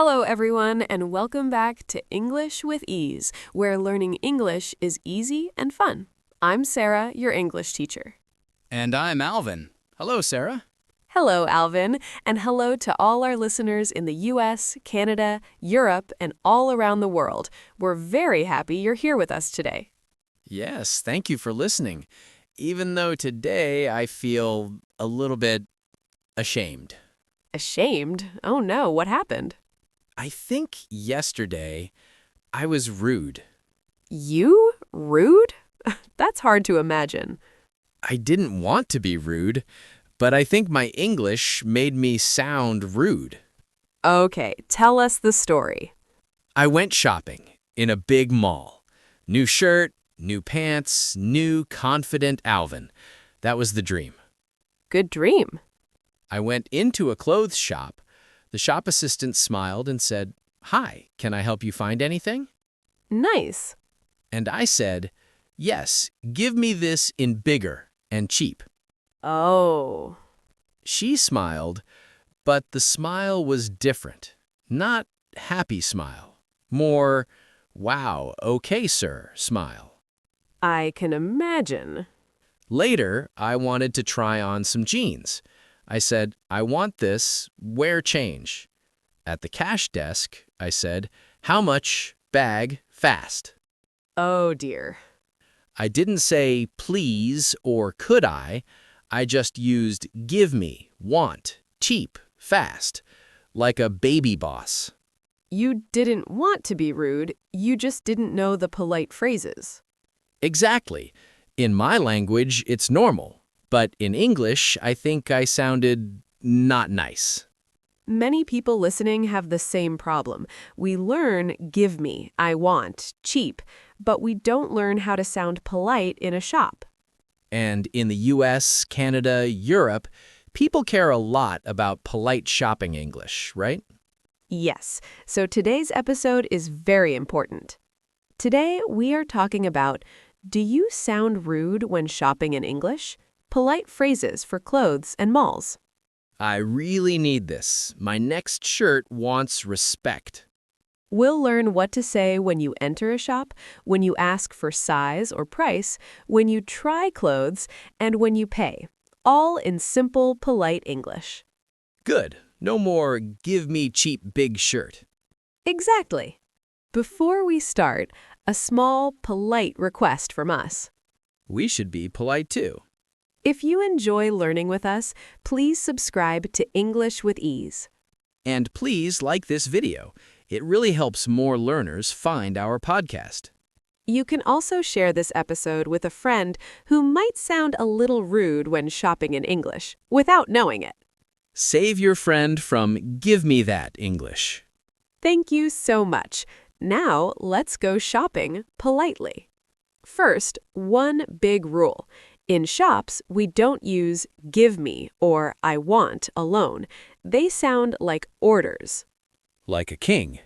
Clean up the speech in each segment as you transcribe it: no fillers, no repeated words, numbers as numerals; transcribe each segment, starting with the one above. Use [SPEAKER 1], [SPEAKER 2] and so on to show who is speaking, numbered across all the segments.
[SPEAKER 1] Hello, everyone, and welcome back to English with Ease, where learning English is easy and fun. I'm Sarah, your English teacher.
[SPEAKER 2] And I'm Alvin. Hello, Sarah.
[SPEAKER 1] Hello, Alvin, and hello to all our listeners in the US, Canada, Europe, and all around the world. We're very happy you're here with us today.
[SPEAKER 2] Yes, thank you for listening. Even though today I feel a little bit ashamed.
[SPEAKER 1] Ashamed? Oh no, what happened?
[SPEAKER 2] I think yesterday I was rude.
[SPEAKER 1] You? Rude? That's hard to imagine.
[SPEAKER 2] I didn't want to be rude, but I think my English made me sound rude.
[SPEAKER 1] Okay, tell us the story.
[SPEAKER 2] I went shopping in a big mall. New shirt, new pants, new confident Alvin. That was the dream.
[SPEAKER 1] Good dream.
[SPEAKER 2] I went into a clothes shop. The shop assistant smiled and said, "Hi, can I help you find anything?"
[SPEAKER 1] Nice.
[SPEAKER 2] And I said, "Yes, give me this in bigger and cheap."
[SPEAKER 1] Oh.
[SPEAKER 2] She smiled, but the smile was different. Not happy smile. More, "Wow, okay, sir," smile.
[SPEAKER 1] I can imagine.
[SPEAKER 2] Later, I wanted to try on some jeans. I said, "I want this, where change?" At the cash desk, I said, "How much, bag, fast?"
[SPEAKER 1] Oh dear.
[SPEAKER 2] I didn't say please or could I just used give me, want, cheap, fast, like a baby boss.
[SPEAKER 1] You didn't want to be rude, you just didn't know the polite phrases.
[SPEAKER 2] Exactly. In my language, it's normal. But in English, I think I sounded not nice.
[SPEAKER 1] Many people listening have the same problem. We learn give me, I want, cheap, but we don't learn how to sound polite in a shop.
[SPEAKER 2] And in the US, Canada, Europe, people care a lot about polite shopping English, right?
[SPEAKER 1] Yes, so today's episode is very important. Today, we are talking about, do you sound rude when shopping in English? Polite phrases for clothes and malls.
[SPEAKER 2] I really need this. My next shirt wants respect.
[SPEAKER 1] We'll learn what to say when you enter a shop, when you ask for size or price, when you try clothes, and when you pay. All in simple, polite English.
[SPEAKER 2] Good. No more give me cheap big shirt.
[SPEAKER 1] Exactly. Before we start, a small, polite request from us.
[SPEAKER 2] We should be polite too.
[SPEAKER 1] If you enjoy learning with us, please subscribe to English with Ease.
[SPEAKER 2] And please like this video. It really helps more learners find our podcast.
[SPEAKER 1] You can also share this episode with a friend who might sound a little rude when shopping in English, without knowing it.
[SPEAKER 2] Save your friend from give me that English.
[SPEAKER 1] Thank you so much. Now, let's go shopping politely. First, one big rule. In shops, we don't use give me or I want alone. They sound like orders.
[SPEAKER 2] Like a king.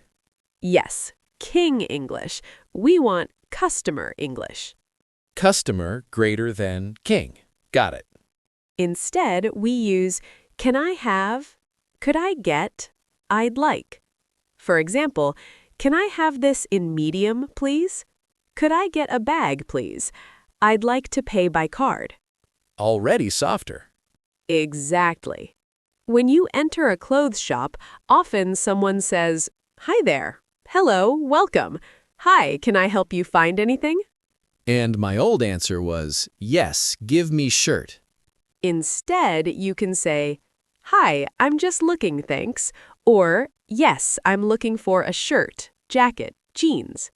[SPEAKER 1] Yes, king English. We want customer English.
[SPEAKER 2] Customer greater than king. Got it.
[SPEAKER 1] Instead, we use can I have, could I get, I'd like. For example, can I have this in medium, please? Could I get a bag, please? I'd like to pay by card.
[SPEAKER 2] Already softer.
[SPEAKER 1] Exactly. When you enter a clothes shop, often someone says, "Hi there. Hello, welcome. Hi, can I help you find anything?"
[SPEAKER 2] And my old answer was, yes, give me shirt.
[SPEAKER 1] Instead, you can say, "Hi, I'm just looking, thanks." Or, "Yes, I'm looking for a shirt, jacket, jeans."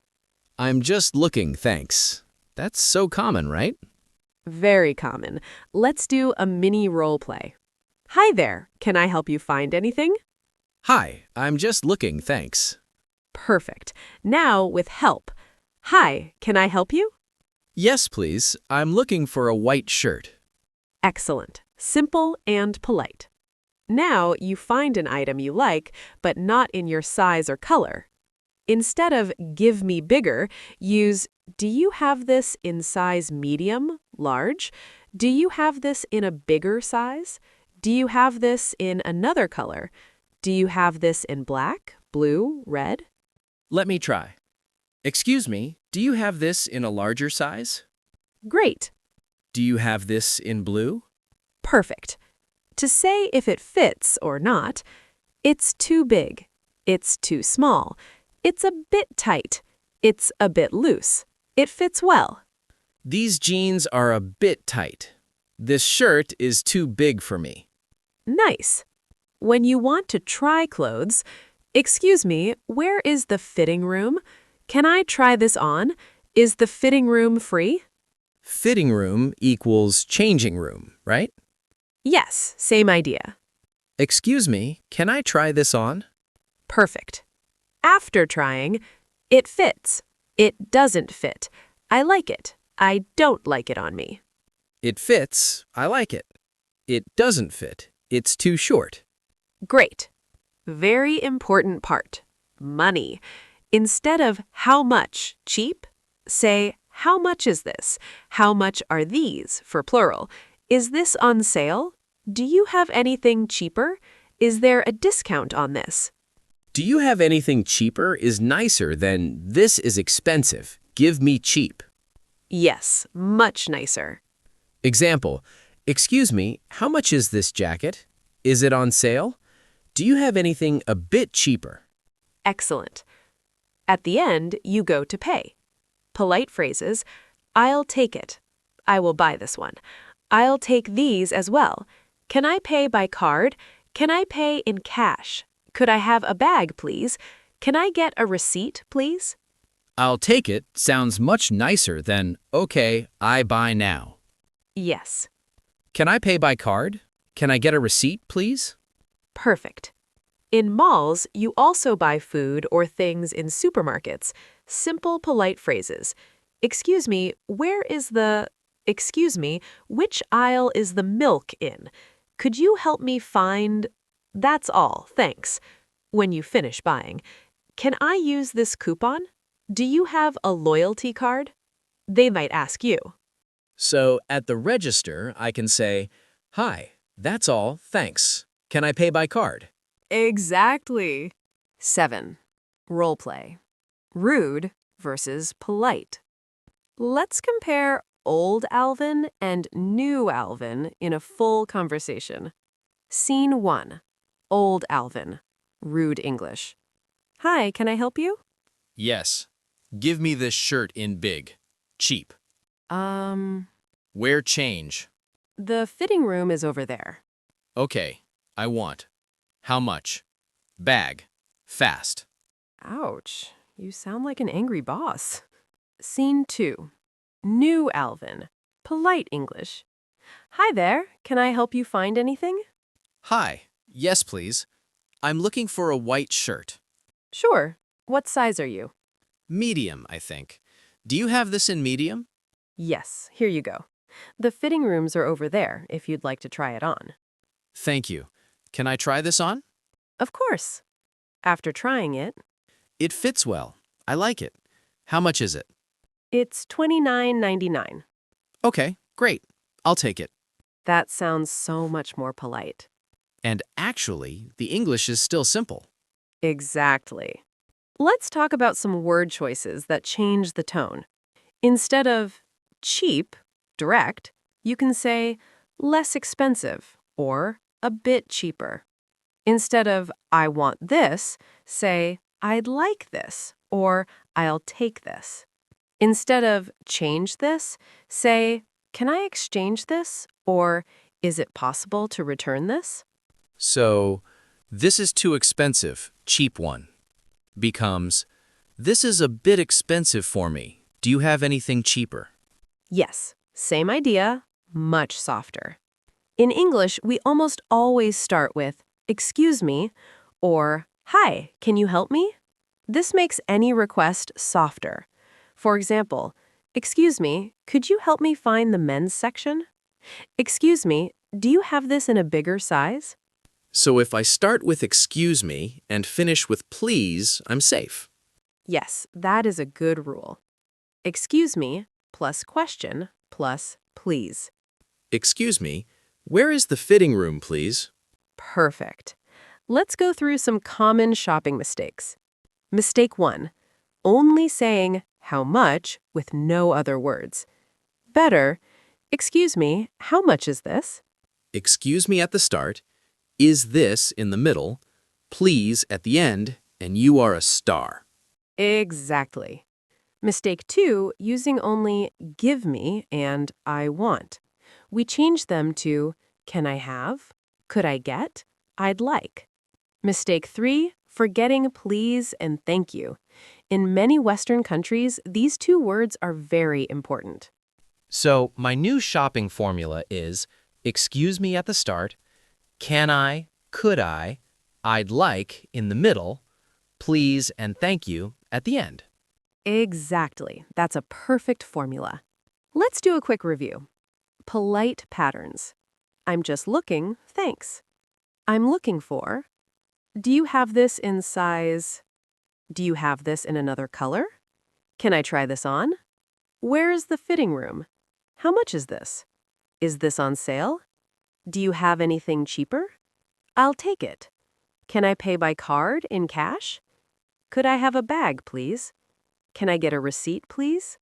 [SPEAKER 2] I'm just looking, thanks. That's so common, right?
[SPEAKER 1] Very common. Let's do a mini role play. Hi there, can I help you find anything?
[SPEAKER 2] Hi, I'm just looking, thanks.
[SPEAKER 1] Perfect. Now with help. Hi, can I help you?
[SPEAKER 2] Yes, please. I'm looking for a white shirt.
[SPEAKER 1] Excellent. Simple and polite. Now you find an item you like, but not in your size or color. Instead of give me bigger, use do you have this in size medium, large? Do you have this in a bigger size? Do you have this in another color? Do you have this in black, blue, red?
[SPEAKER 2] Let me try. Excuse me, do you have this in a larger size?
[SPEAKER 1] Great.
[SPEAKER 2] Do you have this in blue?
[SPEAKER 1] Perfect. To say if it fits or not, it's too big, it's too small, it's a bit tight, it's a bit loose, it fits well.
[SPEAKER 2] These jeans are a bit tight. This shirt is too big for me.
[SPEAKER 1] Nice. When you want to try clothes, excuse me, where is the fitting room? Can I try this on? Is the fitting room free?
[SPEAKER 2] Fitting room equals changing room, right?
[SPEAKER 1] Yes, same idea.
[SPEAKER 2] Excuse me, can I try this on?
[SPEAKER 1] Perfect. After trying, it fits. It doesn't fit. I like it. I don't like it on me.
[SPEAKER 2] It fits, I like it. It doesn't fit, it's too short.
[SPEAKER 1] Great. Very important part. Money. Instead of how much, cheap, say how much is this? How much are these, for plural? Is this on sale? Do you have anything cheaper? Is there a discount on this?
[SPEAKER 2] Do you have anything cheaper is nicer than this is expensive, give me cheap.
[SPEAKER 1] Yes, much nicer.
[SPEAKER 2] Example, excuse me, how much is this jacket? Is it on sale? Do you have anything a bit cheaper?
[SPEAKER 1] Excellent. At the end, you go to pay. Polite phrases, I'll take it. I will buy this one. I'll take these as well. Can I pay by card? Can I pay in cash? Could I have a bag, please? Can I get a receipt, please?
[SPEAKER 2] I'll take it sounds much nicer than, okay, I buy now.
[SPEAKER 1] Yes.
[SPEAKER 2] Can I pay by card? Can I get a receipt, please?
[SPEAKER 1] Perfect. In malls, you also buy food or things in supermarkets. Simple, polite phrases. Excuse me, where is the... Excuse me, which aisle is the milk in? Could you help me find... That's all, thanks. When you finish buying, can I use this coupon? Do you have a loyalty card? They might ask you.
[SPEAKER 2] So at the register, I can say, hi, that's all, thanks. Can I pay by card?
[SPEAKER 1] Exactly. 7. Role play. Rude versus polite. Let's compare old Alvin and new Alvin in a full conversation. Scene 1. Old Alvin. Rude English. Hi, can I help you?
[SPEAKER 2] Yes. Give me this shirt in big. Cheap. Where change?
[SPEAKER 1] The fitting room is over there.
[SPEAKER 2] Okay, I want. How much? Bag. Fast.
[SPEAKER 1] Ouch, you sound like an angry boss. Scene 2. New Alvin. Polite English. Hi there, can I help you find anything?
[SPEAKER 2] Hi. Yes, please. I'm looking for a white shirt.
[SPEAKER 1] Sure. What size are you?
[SPEAKER 2] Medium, I think. Do you have this in medium?
[SPEAKER 1] Yes, here you go. The fitting rooms are over there if you'd like to try it on.
[SPEAKER 2] Thank you. Can I try this on?
[SPEAKER 1] Of course. After trying it,
[SPEAKER 2] It fits well. I like it. How much is it?
[SPEAKER 1] it's $29.99.
[SPEAKER 2] Okay, great. I'll take it.
[SPEAKER 1] That sounds so much more polite.
[SPEAKER 2] And actually, the English is still simple.
[SPEAKER 1] Exactly. Let's talk about some word choices that change the tone. Instead of cheap, direct, you can say less expensive or a bit cheaper. Instead of I want this, say I'd like this or I'll take this. Instead of change this, say can I exchange this or is it possible to return this?
[SPEAKER 2] So, this is too expensive, cheap one, becomes, this is a bit expensive for me. Do you have anything cheaper?
[SPEAKER 1] Yes, same idea, much softer. In English, we almost always start with, excuse me, or, hi, can you help me? This makes any request softer. For example, excuse me, could you help me find the men's section? Excuse me, do you have this in a bigger size?
[SPEAKER 2] So if I start with excuse me and finish with please, I'm safe.
[SPEAKER 1] Yes, that is a good rule. Excuse me plus question plus please.
[SPEAKER 2] Excuse me, where is the fitting room, please?
[SPEAKER 1] Perfect. Let's go through some common shopping mistakes. Mistake 1. Only saying how much with no other words. Better, excuse me, how much is this?
[SPEAKER 2] Excuse me at the start, is this in the middle, please at the end, and you are a star.
[SPEAKER 1] Exactly. Mistake 2, using only give me and I want. We change them to can I have, could I get, I'd like. Mistake 3, forgetting please and thank you. In many Western countries, these two words are very important.
[SPEAKER 3] So my new shopping formula is excuse me at the start, can I, could I, I'd like in the middle, please and thank you at the end.
[SPEAKER 1] Exactly. That's a perfect formula. Let's do a quick review. Polite patterns. I'm just looking, thanks. I'm looking for. Do you have this in size? Do you have this in another color? Can I try this on? Where is the fitting room? How much is this? Is this on sale? Do you have anything cheaper? I'll take it. Can I pay by card in cash? Could I have a bag, please? Can I get a receipt, please?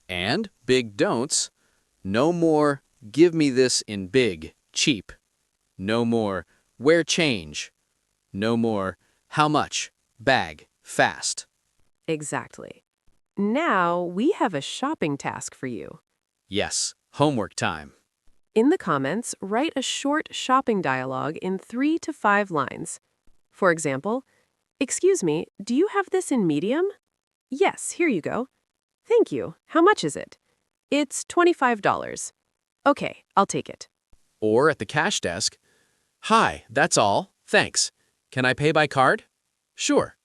[SPEAKER 2] And big don'ts. No more, give me this in big, cheap. No more, where change. No more, how much, bag, fast.
[SPEAKER 1] Exactly. Now we have a shopping task for you.
[SPEAKER 2] Yes, homework time.
[SPEAKER 1] In the comments, write a short shopping dialogue in 3 to 5 lines. For example, excuse me, do you have this in medium? Yes, here you go. Thank you. How much is it? It's $25. Okay, I'll take it.
[SPEAKER 2] Or at the cash desk, hi, that's all, thanks. Can I pay by card? Sure.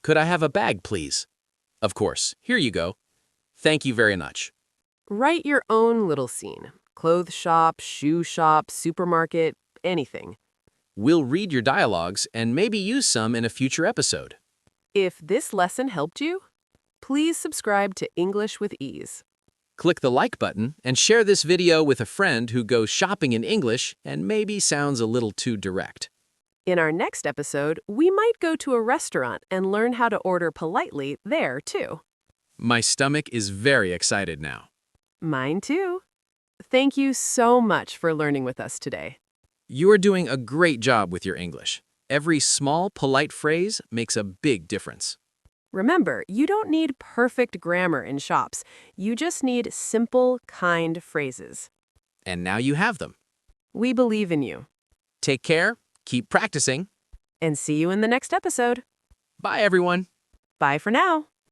[SPEAKER 2] Could I have a bag, please? Of course, here you go. Thank you very much.
[SPEAKER 1] Write your own little scene. Clothes shop, shoe shop, supermarket, anything.
[SPEAKER 2] We'll read your dialogues and maybe use some in a future episode.
[SPEAKER 1] If this lesson helped you, please subscribe to English with Ease.
[SPEAKER 2] Click the like button and share this video with a friend who goes shopping in English and maybe sounds a little too direct.
[SPEAKER 1] In our next episode, we might go to a restaurant and learn how to order politely there, too.
[SPEAKER 2] My stomach is very excited now.
[SPEAKER 1] Mine, too. Thank you so much for learning with us today.
[SPEAKER 2] You are doing a great job with your English. Every small, polite phrase makes a big difference.
[SPEAKER 1] Remember, you don't need perfect grammar in shops. You just need simple, kind phrases.
[SPEAKER 2] And now you have them.
[SPEAKER 1] We believe in you.
[SPEAKER 2] Take care, keep practicing.
[SPEAKER 1] And see you in the next episode.
[SPEAKER 2] Bye, everyone.
[SPEAKER 1] Bye for now.